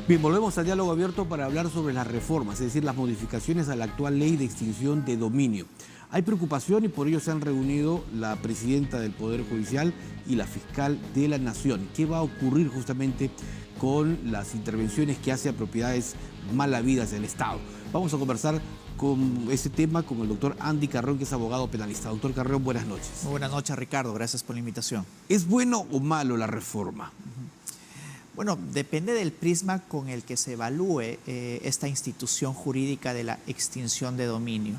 Bien, volvemos al diálogo abierto para hablar sobre las reformas, es decir, las modificaciones a la actual ley de extinción de dominio. Hay preocupación y por ello se han reunido la presidenta del Poder Judicial y la fiscal de la Nación. ¿Qué va a ocurrir justamente con las intervenciones que hace a propiedades mal habidas del Estado? Vamos a conversar con ese tema con el doctor Andy Carreón, que es abogado penalista. Doctor Carreón, buenas noches. Muy buenas noches, Ricardo. Gracias por la invitación. ¿Es bueno o malo la reforma? Bueno, depende del prisma con el que se evalúe esta institución jurídica de la extinción de dominio.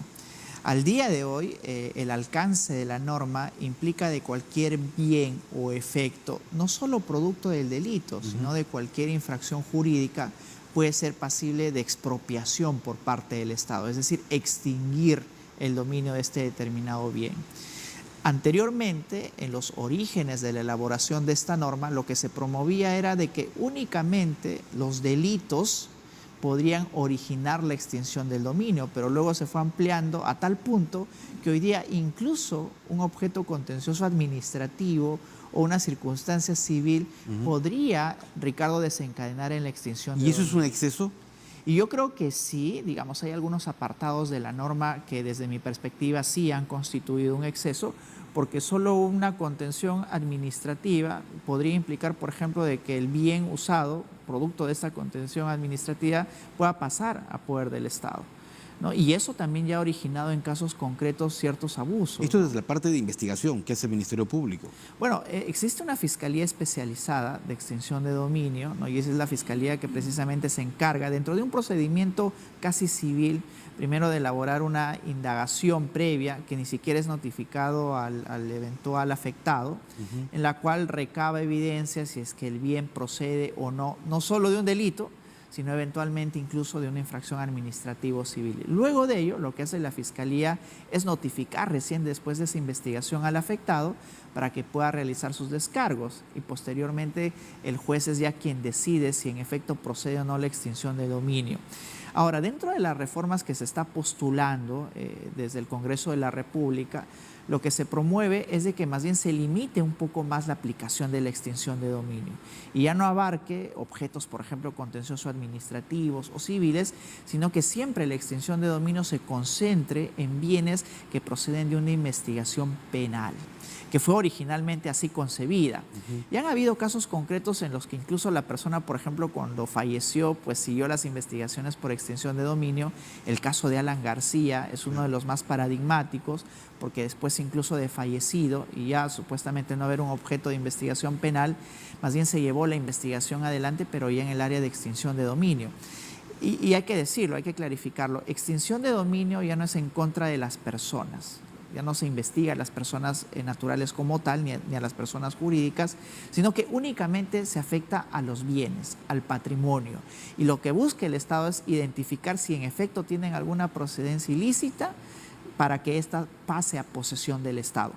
Al día de hoy, el alcance de la norma implica de cualquier bien o efecto, no solo producto del delito, sino de cualquier infracción jurídica, puede ser pasible de expropiación por parte del Estado, es decir, extinguir el dominio de este determinado bien. Anteriormente, en los orígenes de la elaboración de esta norma, lo que se promovía era de que únicamente los delitos podrían originar la extinción del dominio, pero luego se fue ampliando a tal punto que hoy día incluso un objeto contencioso administrativo o una circunstancia civil podría, Ricardo, desencadenar en la extinción del dominio. ¿Y eso es un exceso? Y yo creo que sí, digamos, hay algunos apartados de la norma que desde mi perspectiva sí han constituido un exceso, porque solo una contención administrativa podría implicar, por ejemplo, de que el bien usado, producto de esta contención administrativa, pueda pasar a poder del Estado, ¿no? Y eso también ya ha originado en casos concretos ciertos abusos. Esto es la parte de investigación que hace el Ministerio Público. Bueno, existe una fiscalía especializada de extinción de dominio, ¿no? Y esa es la fiscalía que precisamente se encarga, dentro de un procedimiento casi civil, primero de elaborar una indagación previa que ni siquiera es notificado al eventual afectado, en la cual recaba evidencia si es que el bien procede o no, no solo de un delito, sino eventualmente incluso de una infracción administrativa o civil. Luego de ello, lo que hace la Fiscalía es notificar recién después de esa investigación al afectado para que pueda realizar sus descargos y posteriormente el juez es ya quien decide si en efecto procede o no la extinción de dominio. Ahora, dentro de las reformas que se está postulando desde el Congreso de la República, lo que se promueve es de que más bien se limite un poco más la aplicación de la extinción de dominio y ya no abarque objetos, por ejemplo, contencioso administrativos o civiles, sino que siempre la extinción de dominio se concentre en bienes que proceden de una investigación penal, que fue originalmente así concebida. Y han habido casos concretos en los que incluso la persona, por ejemplo, cuando falleció, pues siguió las investigaciones por extinción de dominio. El caso de Alan García es uno de los más paradigmáticos, porque después incluso de fallecido y ya supuestamente no haber un objeto de investigación penal, más bien se llevó la investigación adelante, pero ya en el área de extinción de dominio. Y hay que decirlo, hay que clarificarlo, extinción de dominio ya no es en contra de las personas. Ya no se investiga a las personas naturales como tal, ni a las personas jurídicas, sino que únicamente se afecta a los bienes, al patrimonio. Y lo que busca el Estado es identificar si en efecto tienen alguna procedencia ilícita para que ésta pase a posesión del Estado.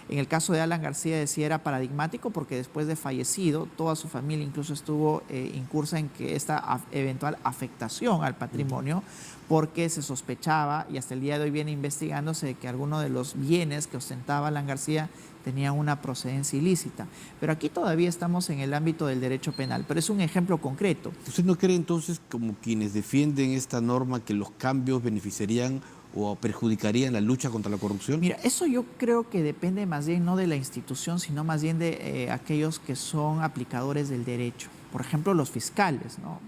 En el caso de Alan García decía era paradigmático porque después de fallecido, toda su familia incluso estuvo incursa en que esta eventual afectación al patrimonio, porque se sospechaba, y hasta el día de hoy viene investigándose, de que algunos de los bienes que ostentaba Alan García tenían una procedencia ilícita. Pero aquí todavía estamos en el ámbito del derecho penal, pero es un ejemplo concreto. ¿Usted no cree entonces, como quienes defienden esta norma, que los cambios beneficiarían o perjudicarían la lucha contra la corrupción? Mira, eso yo creo que depende más bien no de la institución, sino más bien de aquellos que son aplicadores del derecho. Por ejemplo, los fiscales, ¿no?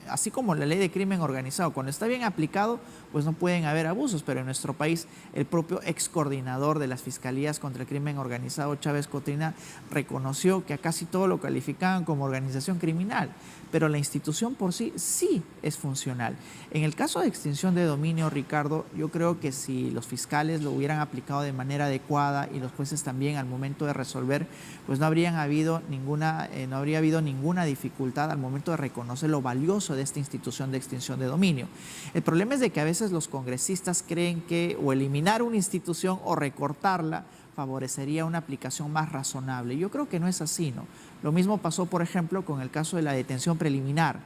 Así como la ley de crimen organizado, cuando está bien aplicado, pues no pueden haber abusos, pero en nuestro país el propio ex coordinador de las fiscalías contra el crimen organizado, Chávez Cotrina, reconoció que a casi todo lo calificaban como organización criminal, pero la institución por sí sí es funcional. En el caso de extinción de dominio, Ricardo, yo creo que si los fiscales lo hubieran aplicado de manera adecuada y los jueces también al momento de resolver, pues no habría habido ninguna dificultad al momento de reconocer lo valioso de esta institución de extinción de dominio. El problema es de que a veces los congresistas creen que o eliminar una institución o recortarla favorecería una aplicación más razonable. Yo creo que no es así, ¿no? Lo mismo pasó, por ejemplo, con el caso de la detención preliminar,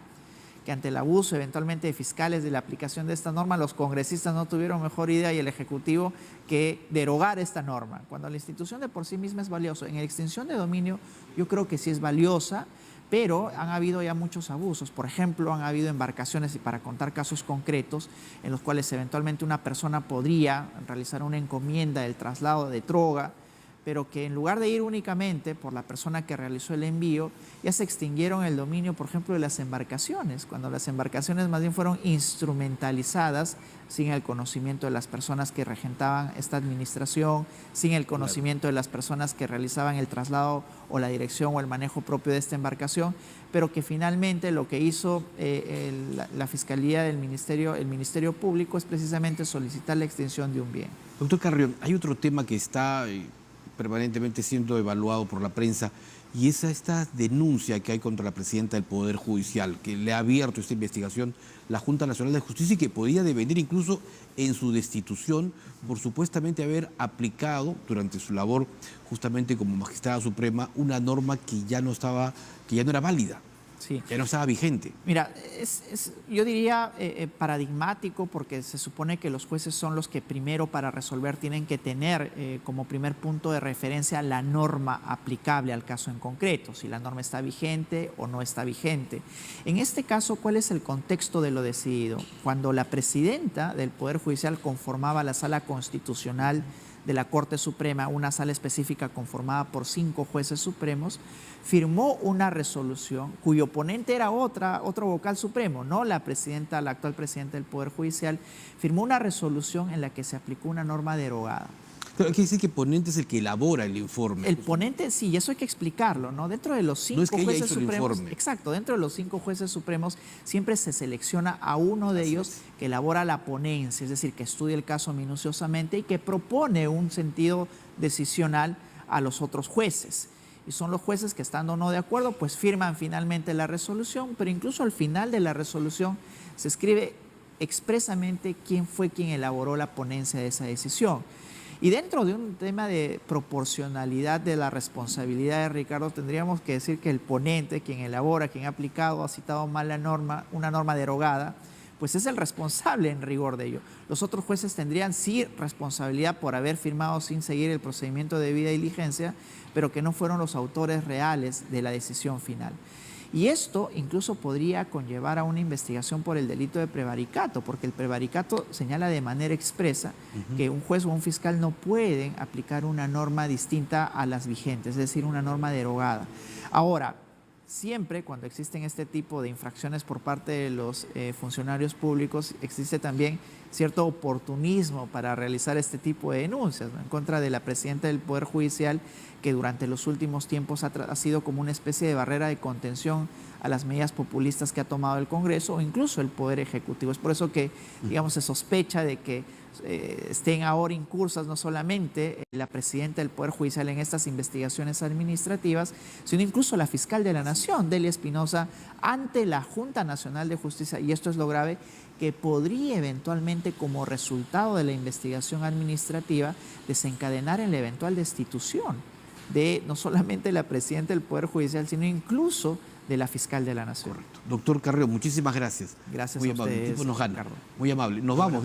que ante el abuso eventualmente de fiscales de la aplicación de esta norma, los congresistas no tuvieron mejor idea y el Ejecutivo que derogar esta norma, cuando la institución de por sí misma es valiosa. En la extinción de dominio yo creo que sí es valiosa, pero han habido ya muchos abusos. Por ejemplo, han habido embarcaciones, y para contar casos concretos, en los cuales eventualmente una persona podría realizar una encomienda del traslado de droga, pero que en lugar de ir únicamente por la persona que realizó el envío, ya se extinguieron el dominio, por ejemplo, de las embarcaciones, cuando las embarcaciones más bien fueron instrumentalizadas sin el conocimiento de las personas que regentaban esta administración, sin el conocimiento de las personas que realizaban el traslado o la dirección o el manejo propio de esta embarcación, pero que finalmente lo que hizo la Fiscalía del Ministerio, el Ministerio Público, es precisamente solicitar la extinción de un bien. Doctor Carrión, hay otro tema que está permanentemente siendo evaluado por la prensa, y es esta denuncia que hay contra la presidenta del Poder Judicial, que le ha abierto esta investigación la Junta Nacional de Justicia y que podía devenir incluso en su destitución por supuestamente haber aplicado durante su labor justamente como magistrada suprema una norma que ya no era válida. Sí. Ya no estaba vigente. Mira, yo diría paradigmático, porque se supone que los jueces son los que primero para resolver tienen que tener como primer punto de referencia la norma aplicable al caso en concreto, si la norma está vigente o no está vigente. En este caso, ¿cuál es el contexto de lo decidido? Cuando la presidenta del Poder Judicial conformaba la Sala Constitucional de la Corte Suprema, una sala específica conformada por 5 jueces supremos, firmó una resolución cuyo ponente era otro vocal supremo, no la actual presidenta del Poder Judicial, firmó una resolución en la que se aplicó una norma derogada. Pero hay que decir que ponente es el que elabora el informe. El ponente, sí, y eso hay que explicarlo, ¿no? Dentro de los 5 jueces supremos, exacto, dentro de los 5 jueces supremos siempre se selecciona a uno de ellos que elabora la ponencia, es decir, que estudia el caso minuciosamente y que propone un sentido decisional a los otros jueces. Y son los jueces que, estando o no de acuerdo, pues firman finalmente la resolución, pero incluso al final de la resolución se escribe expresamente quién fue quien elaboró la ponencia de esa decisión. Y dentro de un tema de proporcionalidad de la responsabilidad de Ricardo, tendríamos que decir que el ponente, quien elabora, quien ha aplicado, ha citado mal la norma, una norma derogada, pues es el responsable en rigor de ello. Los otros jueces tendrían sí responsabilidad por haber firmado sin seguir el procedimiento de debida diligencia, pero que no fueron los autores reales de la decisión final. Y esto incluso podría conllevar a una investigación por el delito de prevaricato, porque el prevaricato señala de manera expresa que un juez o un fiscal no pueden aplicar una norma distinta a las vigentes, es decir, una norma derogada. Ahora, siempre cuando existen este tipo de infracciones por parte de los funcionarios públicos, existe también cierto oportunismo para realizar este tipo de denuncias, ¿no?, en contra de la presidenta del Poder Judicial, que durante los últimos tiempos ha sido como una especie de barrera de contención a las medidas populistas que ha tomado el Congreso o incluso el Poder Ejecutivo. Es por eso que, digamos, se sospecha de que estén ahora incursas no solamente la presidenta del Poder Judicial en estas investigaciones administrativas, sino incluso la fiscal de la Nación, Delia Espinosa, ante la Junta Nacional de Justicia, y esto es lo grave, que podría eventualmente, como resultado de la investigación administrativa, desencadenar en la eventual destitución de no solamente la presidenta del Poder Judicial, sino incluso de la fiscal de la Nación. Correcto. Doctor Carrión, muchísimas gracias. Gracias muy a amable. ustedes, El tiempo nos gana. Ricardo. Muy amable. Nos vamos.